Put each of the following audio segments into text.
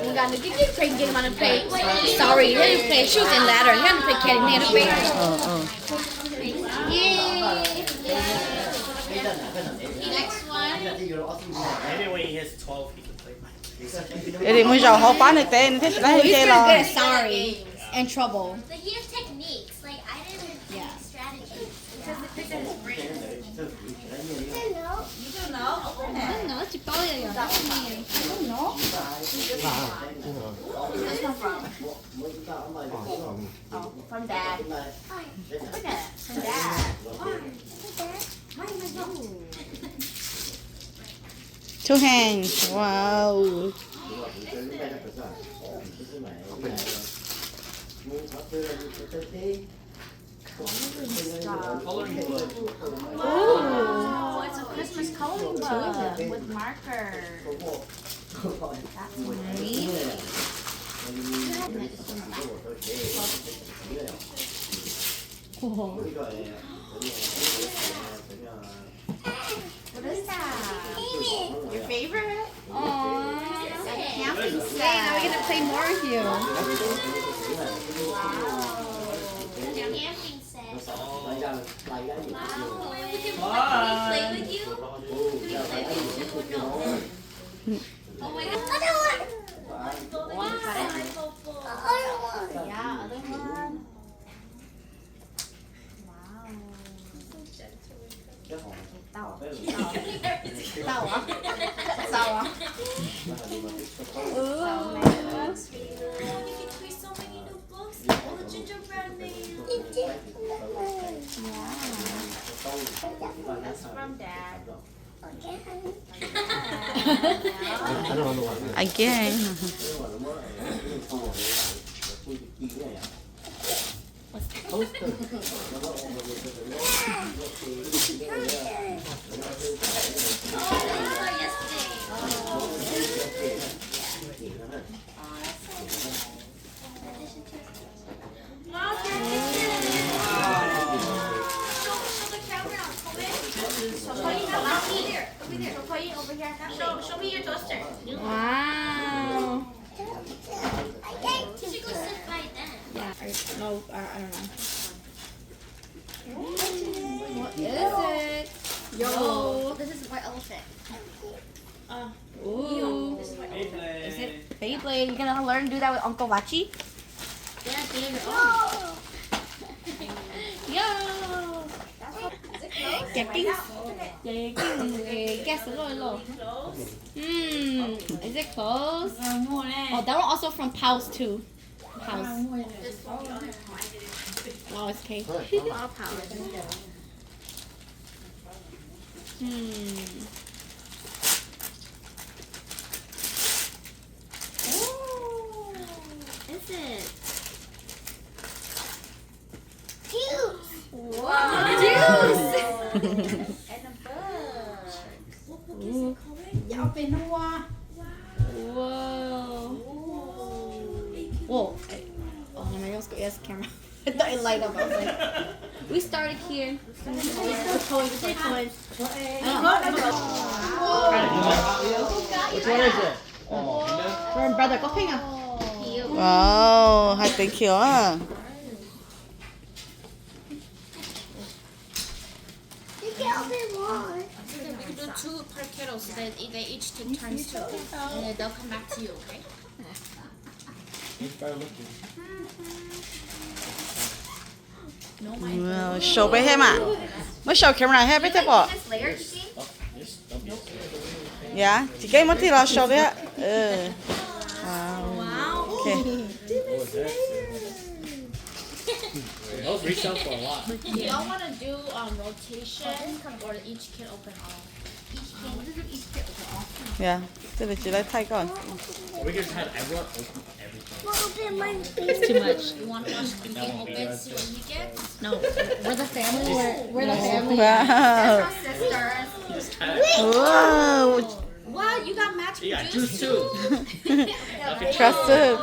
We got to get playing game on the play. Sorry, he didn't play shoot and ladder. He didn't play cat and play. Next one. Maybe when he hits 12, he can play. Thì bây giờ họ bán được tiền thế là He's chơi pretty good rồi. at sorry and trouble. But he has techniques. Like I didn't have strategy. No, it's probably I don't know. This one from? Oh, from Dad. From Dad. Two hands. Wow. Oh, it's a Christmas coloring book with marker. That's What is that? Your favorite? Aww. Camping Hey, now we're gonna play more with you. Wow. Camping set. Wow. Can we play with you? Can we play with you? No. Oh my god. Other one. Yeah, other one. Wow. Tao á? Sao á? So many new books. All the gingerbread man. That's from Dad. Again. Show me your toaster. Wow. You should go sit by then. Yeah, no, I don't know. What is it? Yo. This is white elephant. Ooh. This is white Beyblade. Is it Beyblade? You gonna learn to do that with Uncle Vachi? Yeah, David. Oh. Yo. Getting. Guess a little. Is it close? Oh, that one also from Pals too. Pals. Wow, it's cake. All power. Oh. Is it? Juice. Wow. Juice. And a bird. What book is it called? Whoa. Whoa. Oh my God, let's go. Yes, camera. I thought it light up. I was like, we started here. We're toys. Which one is it? From brother, có thích à? Wow, hai tiếng kiểu à. We can do 2 per kettle so that they each take turns too. And then they'll come back to you, okay? Wow, show bé thêm à? Mới show camera hết bé thế bỏ. This layer, you see? Dạ, chỉ cái mất thì là show đấy ạ. Wow. Wow. Okay. Those resell for a lot. Do y'all want to do rotation or each kid open all? Each kid open all. Dạ, thế là chị lấy thay con. We just had everyone open everything. It's too much. You want to watch the game open, see what he gets? No, we're the family. We're the family. Wow. Sisters. Wow. What? You got matching Yeah, juice juice too. Trusted.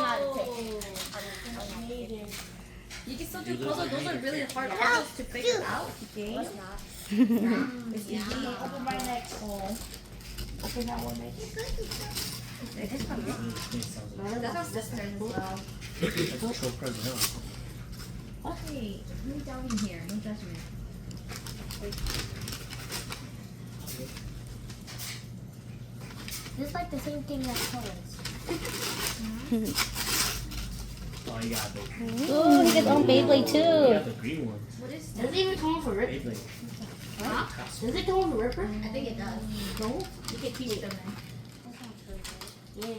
You can still do puzzles. Those are really hard puzzles to figure out. Okay. It's easy. Open my next one. Open that one next. It's from me. That's our sisters as well. That's a troll present, huh? Hey, no doubting here. No judgment. This is like the same thing as colors. Oh, you got the Ooh, he gets own Beyblade you too. got the green ones. What is Does it even come with a ripper? Beyblade. Huh? Does it come with a ripper? I think it does. No. You can teach them then. Yeah.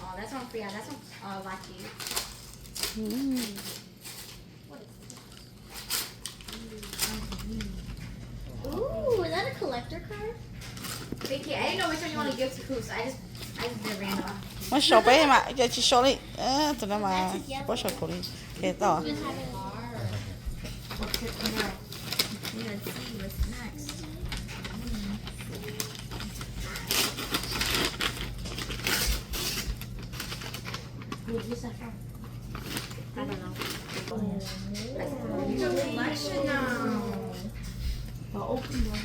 Oh, that's on Freya. That's on Lachi. Ooh, is that a collector card? Vicky, I didn't know which one you want to give to who, so I just did random. Nó sổ bé mà, giờ chị sổ đi. Tụi nó mà, bó sổ cổ đi. Thế to. Let's see what's next. Who's that from? I don't know. Your collection now. I'll open one.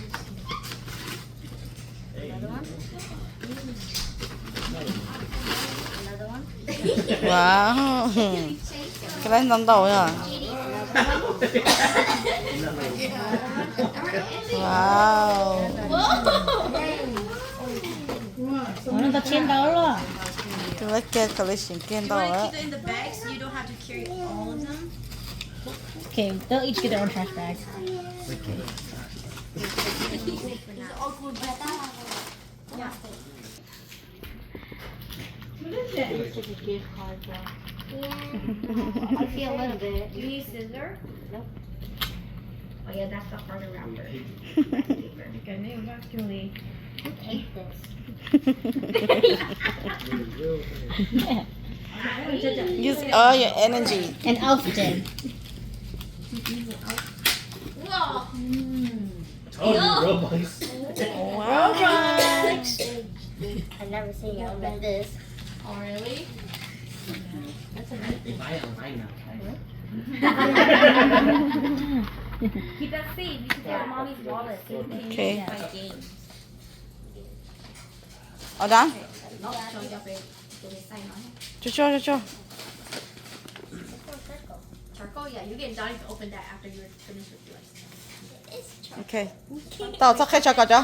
Another one? Another one? Wow. Cái đấy ngon đầu rồi. Wow. 오늘 더 $10. Cái đấy kia collection kia đầu á. Keep it in the bag so you don't have to carry all of them. Okay, they'll each get their own trash bag. I feel a little bit. Do you need scissors? Nope. Oh yeah, that's the harder wrapper. Who ate this? Yeah. Use all your energy. And Elf did. Whoa! Oh, Robux. Wow. I've never seen it like this. Oh really? They buy it online now. Keep that safe. You can get mommy's wallet. So you can Okay. use it by games. All done? No, show you up it. Did it sign on it? Cho. Charcoal? Yeah, you get Johnny to open that after you're finished with yours. Okay. Tao sắp khai cho cậu cho.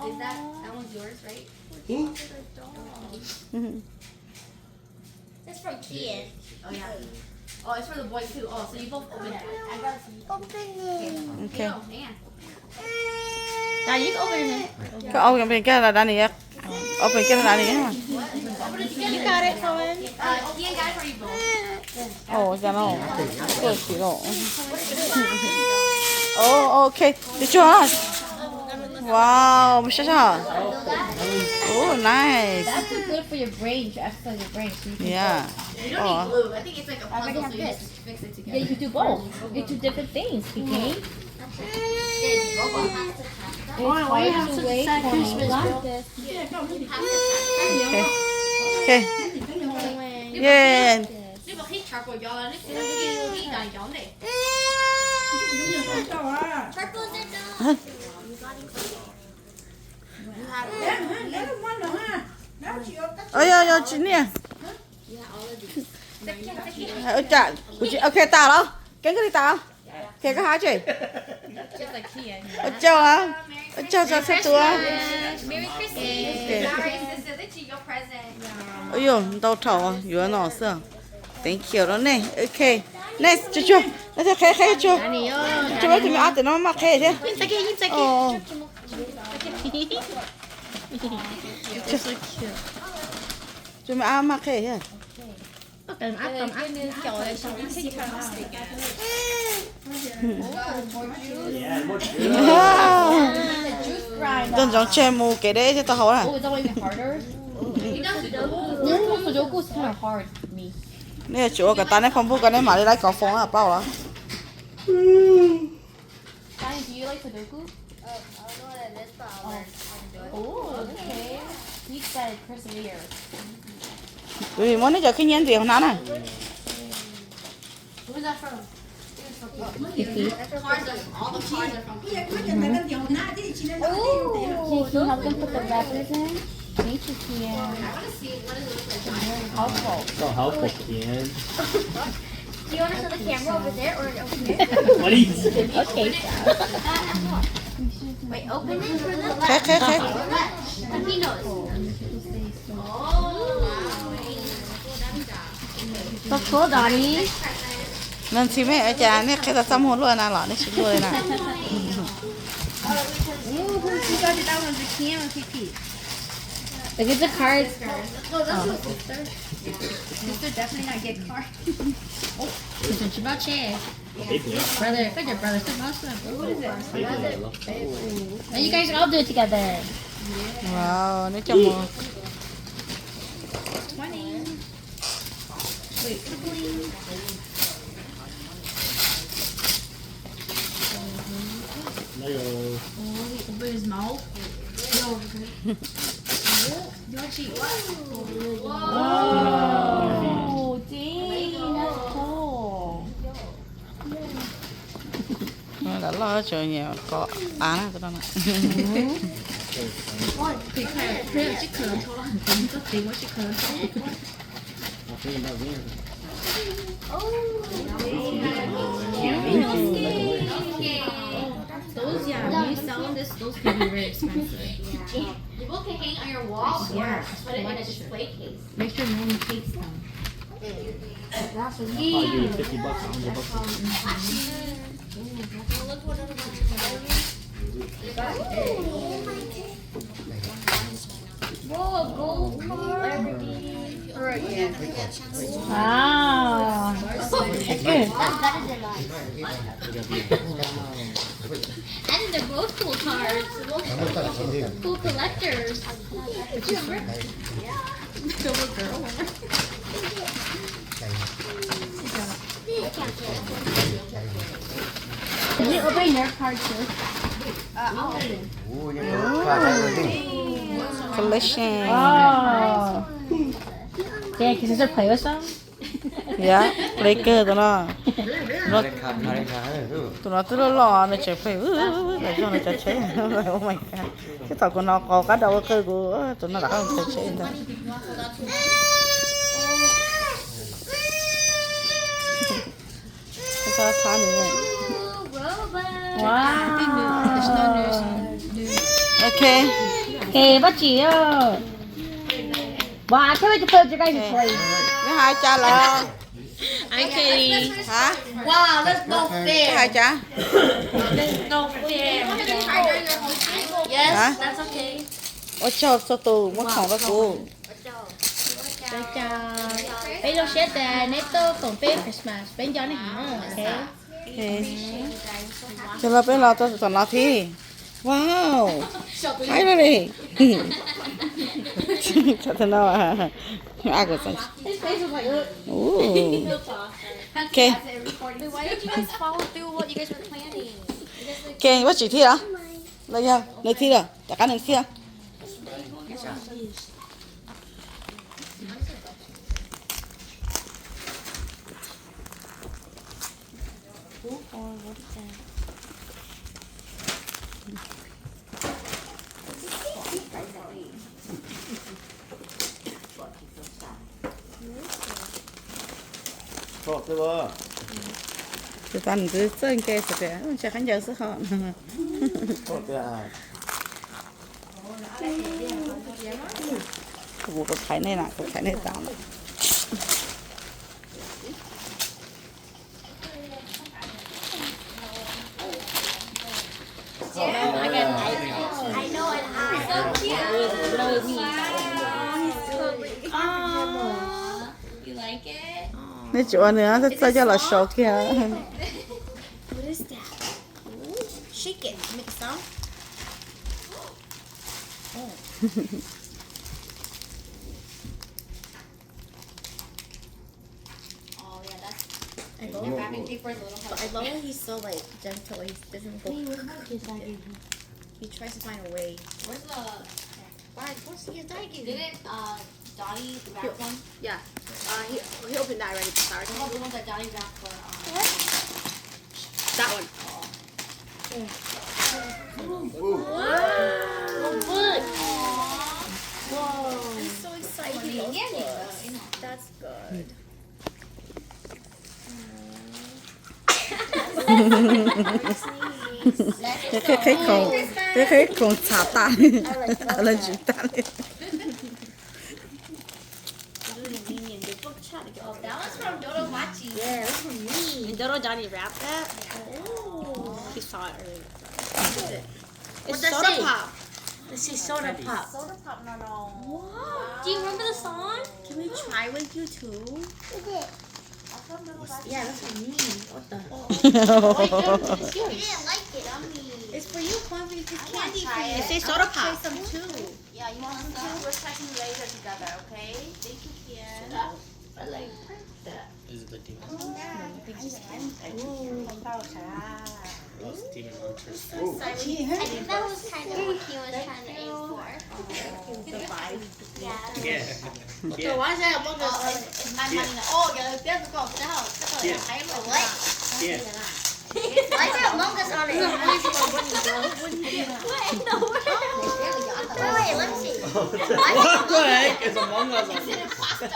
Is that one's yours, right? It's from Kia. Oh yeah. Oh, it's for the boys too. Oh, so you both open it. Open Okay. No, man. Now you can open it. Cái open cái là Danny á. Open cái là Danny á. Open it together. You got it, Cohen. Ian got it for you both. Ồ, ra nó. Cô chỉ lộ. Oh, okay. Được chưa? Wow, mình sao? Oh, nice. That's good for your brain, to exercise your brain. So you can Yeah. You don't need glue. I think it's like a puzzle, so have you this. just fix it Yeah, together. you can do both. You do different things, okay? Why you have such a sad Christmas, Bill? Okay. Yeah. Nếu mà hít charcoal gió là nó sẽ đi đàn gió này. Ơi, chị nè. Chà, ok tao đâu? Cái đi tao. Kìa có hả chị? Just like Kian. Cho hả? Cho xếp tua. Merry Christmas. Sorry, sister. This is your present. Ôi dồi, đau thầu à? Vừa nọ sao? Thank you đó nè. Ok. Next, chưa. Nó sẽ khé chưa? Chưa biết thì mình ăn thì nó mặc khé thế. Ồ. Chưa mình ăn mặc khé thế. Yeah, more Đơn giản chơi mù cái đấy cho tao hỏi à? Oh, is that why even harder? You don't Sudoku? No, Sudoku is kind of hard for me. Nè chỗ cái tao này không phụ cái này mà đi lấy cỏ phong à bao à? Diane, do you like Sudoku? I don't know what it is, but I'll learn how to do it. Oh, okay. He said persevere. Tụi mình muốn nó giờ cái nhiên gì không nào này? Who's that from? Cards are, all the cards are from Can you help them put the wrappers in? Thank you, Kian. I want to see what does it look like. Very helpful. So helpful, Kian. Do you want to show the camera over there or over here? What are you Okay, Wait, open it for them. แค่แค่แค่ He knows. Oh, wow. So cool, Donnie. นั่นสิแม่อาจารย์เนี่ยแค่จะซ้ำหัวด้วยนะหรอนี่ชิบด้วยนะ Look at the cards. Oh, that's your sister. Sister definitely not get card. Brother, good job, brother. Now you guys all do it together. ว้าวนี่จะมอง Open his mouth. Oh, dang, that's cool. แล้วรอเจอเนี่ยก็อ่านตัวนั้น Those, when you sell them, those can be very expensive. Yeah. People can hang on your wall or put it in a display case. Make sure no one takes them. That's I'll give you $50, $100. Look what other ones Whoa, gold card. Wow. That's good. And they're both cool cards. They're both cool collectors. Can you open your card too? collection Oh. Dang, can sister play with some? ยะเลเกอร์ตัวนั้นตัวนั้นตัวหล่อเนี่ยเฉยไปแต่ช่วงนี้จะเฉยโอ้ my god ที่ต่อกูนอกก็เดาก็คือกูตัวนั้นหลักก็เฉยๆแต่ก็ทานนี่ Wow. okay Okay, what you? Wow, I can't wait to play with you guys' toys. นี่หายจ้าแล้ว Hi, Katie. ฮะ Wow, that's no นี่ fair. หายจ้า That's no fair. Yes, Hả? that's okay. โอ้ชอบสตูมันของก็กู Good job. Bây giờ sẽ để neto tổng phim Christmas. Bên cho này hả? Okay. โอเคจะเราเป็นเราตัวสอนเราที่ว้าวไปเลยชัดเนาะอ่ะก็สั่งโอ้โอเค Wait, why did you guys follow through what you guys were planning? โอเคว่ากี่ที่เหรอเลยยังในที่เหรอจากการหนึ่งที่เหรอ Chọc chưa? từ từ từ sơn kê sạch rồi sẽ khán giả sẽ họ Chọc chưa à? cuộc thấy này nè cuộc thấy này tạo này I know, and I so cute. Love me. Aww. You like it? nếu chỗ nữa thì sao cho là sốt kìa What is that? Ooh, shake it. Make a sound. Oh yeah, that's. They're wrapping paper is a little hard. I love when he's so like gentle. He doesn't go. He tries to find a way. Where's the? Why? What's the daggy? Didn't Donnie wrap one? Yeah. He opened that already to start. Oh, the ones that Donnie wrapped for. That one. Wow. Look. Whoa. I'm so excited. That's good. 可以拱茶蛋，冷煮蛋。 Oh, that one's from Dodo Machi. Yeah, that's from me. And Dodo Johnny wrapped that. Oh. He saw it earlier. What's It's that soda say? pop. Let's see soda pop. Soda pop, no. Wow. Do you remember the song? Can we try with you too? Yeah, that's from me. What the? You didn't like it, It's for you, Kwame. It's just candy for try you. it. It says soda Try pop. some too. Yeah, you want some too? Let's try some later together, okay? Thank you, Kian. I like that. Is it the demon? Oh, Demon Hunter. I think that was kind of what he was trying to aim for. Yeah. Yeah. So Yeah. why is that Among Us? Oh, it's my money now. Oh, yeah, there's a go. Yeah. What? Yeah. Why is there Among Us on it? Wait, let me see. What the heck is Among Us on It's an this? imposter.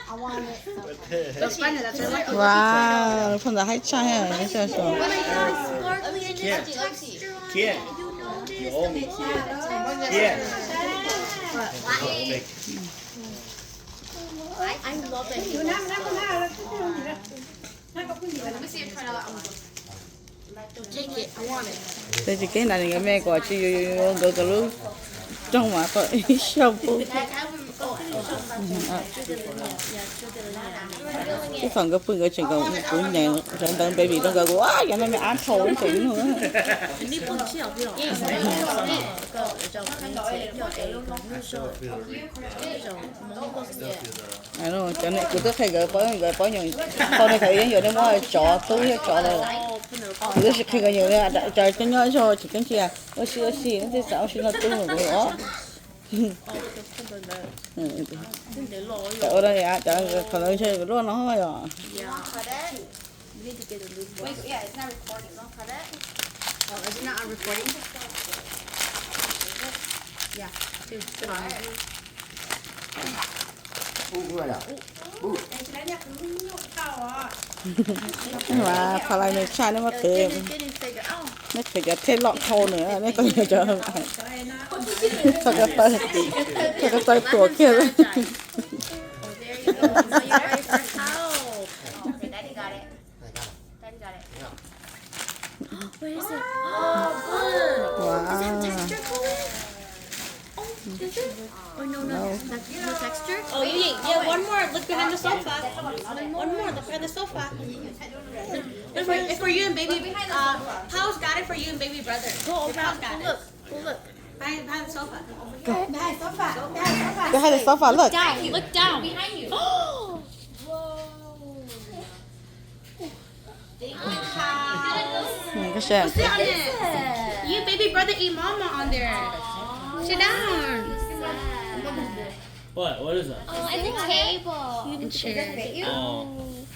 I want it. What the heck? Let's find it. That's right. 哇，碰到还差呀，你这说。 Sparkly and Yeah. this texture on Yeah. it. You notice? You owe me. Yeah. Yeah. Perfect. I love it. Let me see it turn out. Take it. I want it. 这就给那个美国去用这个路，中嘛个小布，cái phần cái phương cái chuyện cái của nhà rồi đang baby nó cái quá giờ nó mới ăn thầu nó cũng nữa. 你不吃小朋友。Ai nó cho nên cứ tức hay gửi bỏ nhiều, sau này thấy giờ nó mua chó túi chó rồi, cứ khi cái nhiều này trời cái nhỏ cho chỉ cái gì à, nó xí nó thì sao xí nó túi một cái đó. Ở đây à, trời còn đây chơi luôn nó thôi à. Wait, yeah, it's not recording. Don't cut it. Oh, is it not on recording? Yeah. Mà phải lại này cha nó mà thêm, nó phải cho thêm lọ thô nữa, nó còn cho sao cái tay tuổi kia. Okay, Daddy got it. Daddy got it. Where is it? Oh, good. Wow. Texture to it? Oh, is it? Or no, no texture? Oh, yeah, one more. Look behind the sofa. One more. Look behind the sofa. It's for you and baby. Powell's got it for you and baby brother. Powell's got it. Look. Behind the sofa. Behind the sofa, look. Down. Look down. Behind you. Cái xe. Sit on it. You and baby brother eat mama on there. Sit down. What? What is that? Oh, it's a table. And chair. Oh.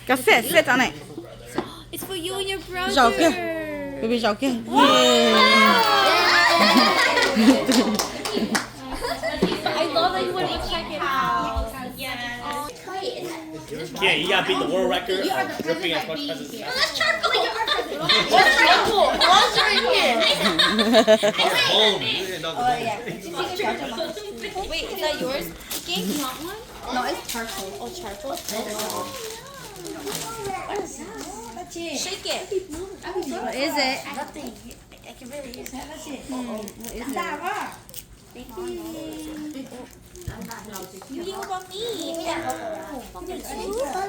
Cái xe sit on it. It's for you and your brother. Giàu kia. Baby giàu kia. I love that you want to check it out. Yeah, you gotta beat the world record of ripping as much presents as Let's charcoal your present. What's charcoal? What's right here? Oh, Wait, is that yours? King, you want one? No, it's charcoal. Oh, charcoal. Shake it. What is it? Nothing. I can really use it. You use on me.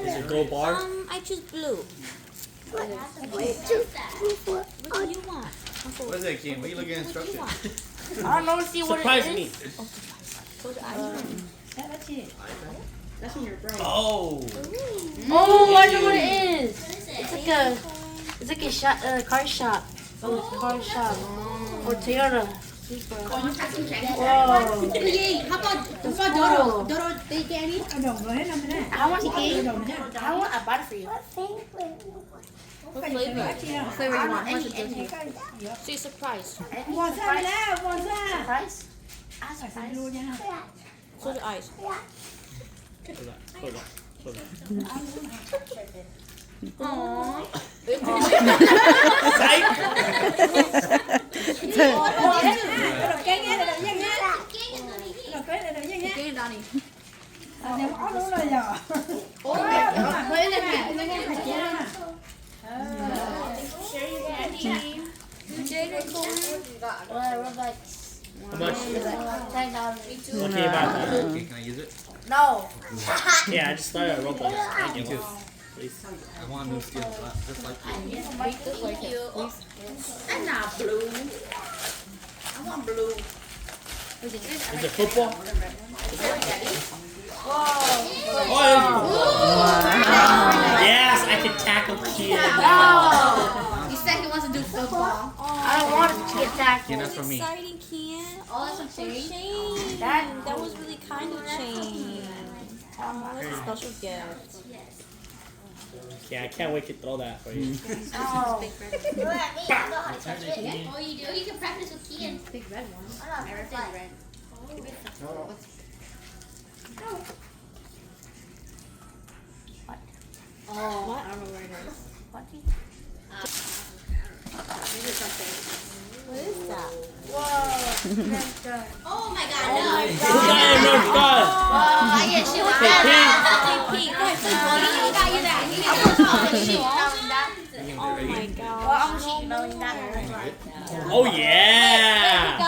Is it gold bar? I choose blue. What do you want? What is that, Kim? What are you looking at instructions? I don't know to see what Surprise it me. is. That's from your bro. Oh. Oh, I know what it is. It's like a shop, car shop. Oh, car shop. Or Toyota. Whoa. How about Dodo? Dodo, they get any? I want I bought it for you. What flavor? What flavor you want? Say surprise. Surprise? Close your eyes. Close that. How much? Okay, about that. Okay, can I use it? No. Yeah, I just started a Roblox. Thank you. Please. I want new skills, just like you. I'm not blue. I want blue. Is it football? Whoa. Yes, I can tackle kids. He said he wants to do football. I don't want it to get tackled. Yeah, that's for me. Exciting, Kian. Oh, that's a change. Shane. That was really kind of Shane. Oh, that's a special gift. Yeah, I can't wait to throw that for you. Oh. Oh, you do? You can practice with Kian. Big red one. Everything red. Oh, I don't know where it is. What is that? Oh my god, no. Who got a Nerf gun? I get shit like Hey, that. Pete. He got you that. He got Oh my god. Oh yeah!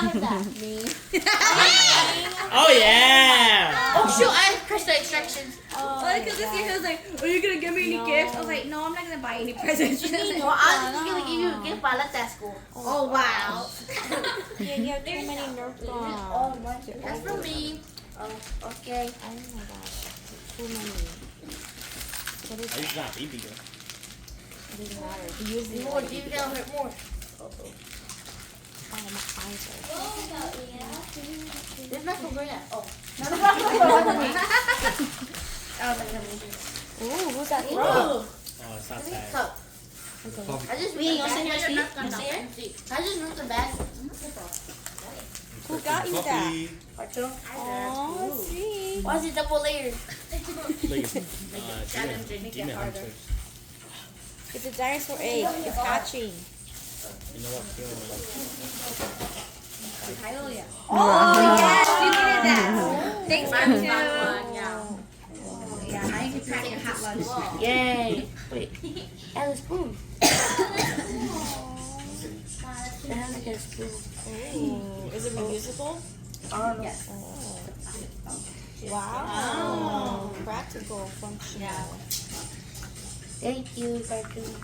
Oh yeah! Oh shoot, I pressed the instructions. Because this year he was like, are you going to give me any gifts? I was like, no, I'm not going to buy any presents. Well, I was gonna give you a gift, but I left that school. Oh, wow. Yeah, you have too many Nerf guns. Oh, that's for me. Oh, okay. Oh my gosh. Too many. What is It's that? not BB gun. It doesn't matter. He uses it. More, you gotta hurt more. Oh, my eyes are. This not for Grant. Oh. Ooh, who's that from? Ooh. Oh, it's not bad. Cup. I just ripped the bag. Who got you that? Cartoon. Oh, sweet. Why is it double layered? Demon hunters. It's a dinosaur egg. It's hatching. You know what? Oh, yes, you needed that. Thanks, man. Yeah, now you can pack your hot lunch. Yay. Wait. And a spoon. It has like a spoon. Ooh. Is it reusable? Yes. Wow. Practical, functional. Thank you, cartoon.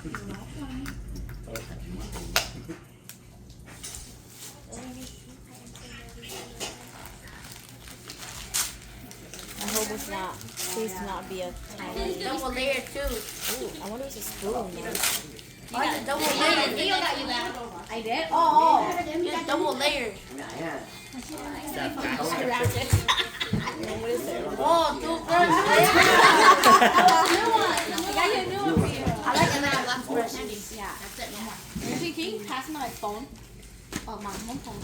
I hope it's not. Please do not be a tiny. Double layered too. Ooh, I wonder if it's a spoon. Why is it double layered? Leo got you that. I did? Oh. It's double layered. What is it? Oh, toothbrush. I got you a new one for you. I like it when I left brush. Yeah. Actually, can you pass my phone? Oh, my home phone.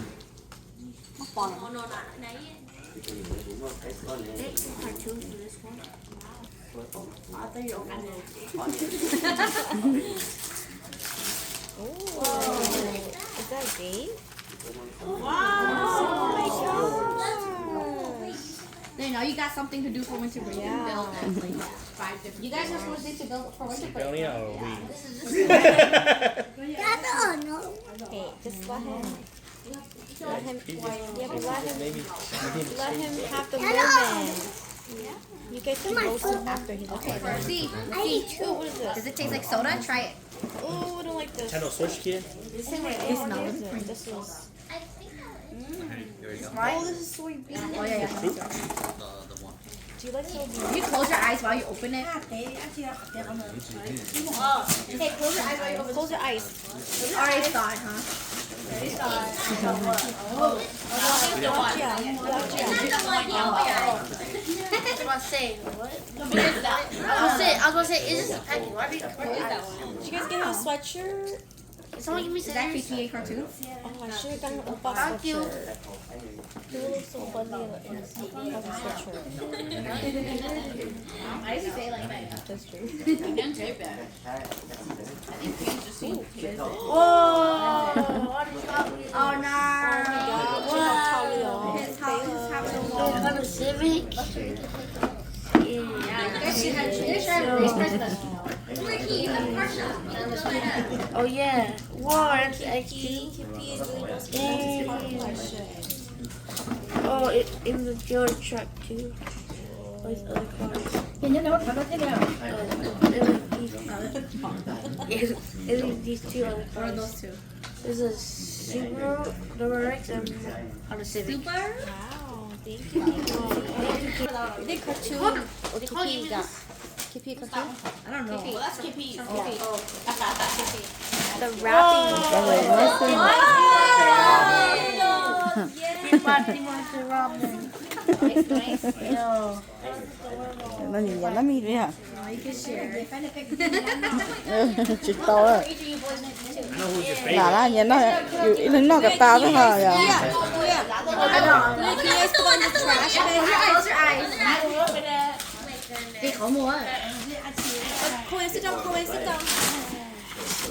My phone. Oh, no, Cartoon for this one. I thought you opened it. Ooh. Is that a game? There, now you got something to do for winter break. Yeah. Build like 5 different. You guys are supposed to build for winter break. Belly or we? Hey, just let him. Let him. Yeah, but let him. Maybe. Let him have the moment. You guys can roast him after he's Okay, okay. see. Ooh, what is this? Does it taste like soda? Try it. Ooh, I don't like this. Nintendo Switch kid? It's not. This is. There you go. Oh, this is soybean. Oh, yeah, yeah. The one. Do you like so? Can you close your eyes while you open it? Hey, close your eyes while you open. Close your eyes. Already thought, huh? Gotcha. I was gonna say, what? I was gonna say, is this a package? Why do you Did you guys get him a sweatshirt? Someone give me Is that scissors? PTA cartoons? Oh, I should have gotten a box Thank you. sweatshirt. so funny in a CD. I used to say it like that. That's true. You can tape it. I think Pete just seen it. Whoa! Oh no! Wow! His house is having a wall. Honda Civic. Oh yeah. Whoa, that's XT. Oh, in the George truck too. Those other cars. These two other cars. What are those two? There's a Subaru, Double X, and Honda Civic. Super? Thank you. The cartoon. What did he got? KP cartoon? I don't know. Well, that's KP. The wrapping. Nó nhìn vào nó mi đi hả? You can share. Chị to á. I know who's your favorite. Là nhìn nó nó gặp tao đó hả? Can you guys put on the trash? Close your eyes. Đi khổ mua. Cô sit down, cô sit down.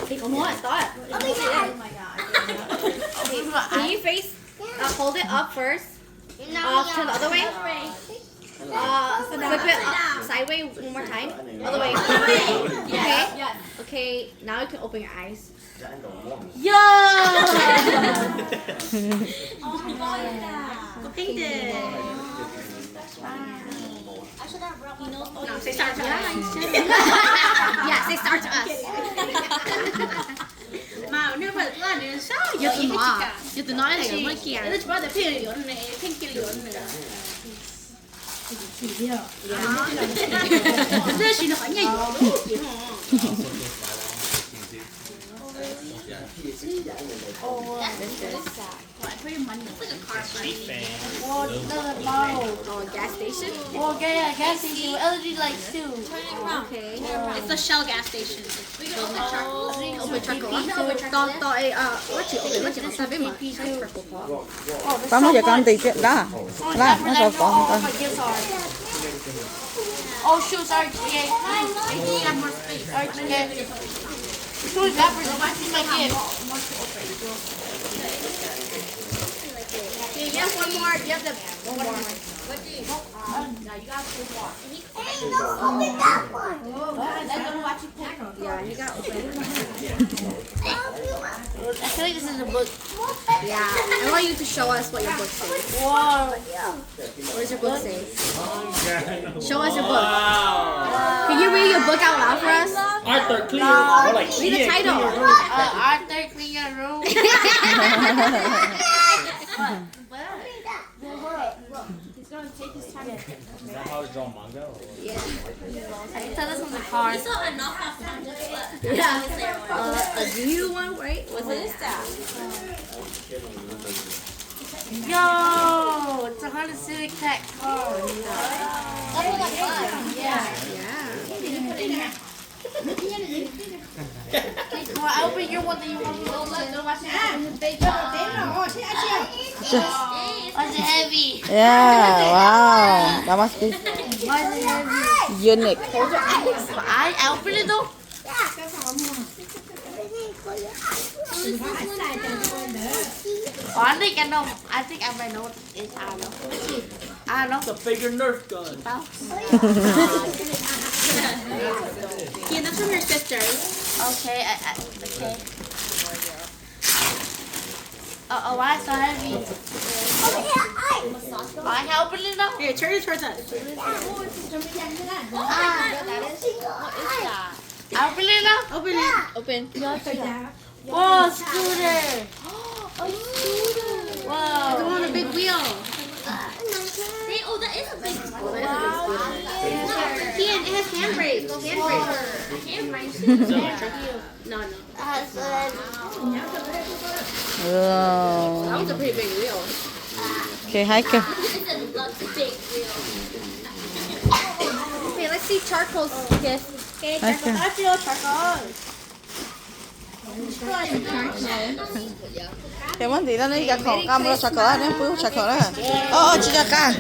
Đi khổ mua, stop. Oh my god. Can you face, hold it up first. Turn the other way. Flip it up sideways one more time. Other way. Okay. Okay. Now you can open your eyes. Go paint it. No, say start to us. Yeah, say start to us. Mà nếu mà là nên sao? Yo tu ma. Yo tu nói này mới kia. Nó chỉ bảo là pin liệu này, pin kia liệu này. This is not new. Street fan. Oh, gas station? Oh, yeah, gas station with LED lights too. Okay. It's the Shell gas station. Open charcoal. To what you open sabi mo? Tao mới giờ con tìm chuyện đó. Là nó rồi còn. Oh, shoot, sorry, GA. Have more space. Sorry, GA. Shoot, that person might see my kid. You have one more. You have the one more. Yeah, you got open. I feel like this is a book. Yeah, I want you to show us what your book says. Whoa. What does your book say? Show us your book. Wow. Can you read your book out loud for us? Arthur, clear. Or like Read the title. Arthur, clean your room. Is that how it's drawn manga? Or? Tell us on the car. Yeah. Do you one, right? What's it? Yo, it's a Honda Civic Tech car. Yeah. Well, I open your one that you want me to open. Why is it heavy? Yeah, wow. That must be Why is it heavy? unique. I open it though. Oh, I think I know. I think I might know what it is. I don't know. I don't know. It's a bigger Nerf gun. Yeah, that's from your sisters. Okay, okay. Oh, why is it so heavy? I open it now. Here, turn it towards us. I open it now. Open it. Open. Whoa, scooter. Whoa. The one with a big wheel. Oh, that is a big Oh, that is a big wheel. It has handbrakes. Is it electric? No. Wow. That was a pretty big wheel. Okay, hai kìa. Okay, let's see charcoal's gift. Hai kìa. I feel charcoal. Cái món gì đó nó giặt khổ cam rồi sạc khổ nó bự sạc khổ đó. Chị giặt cả.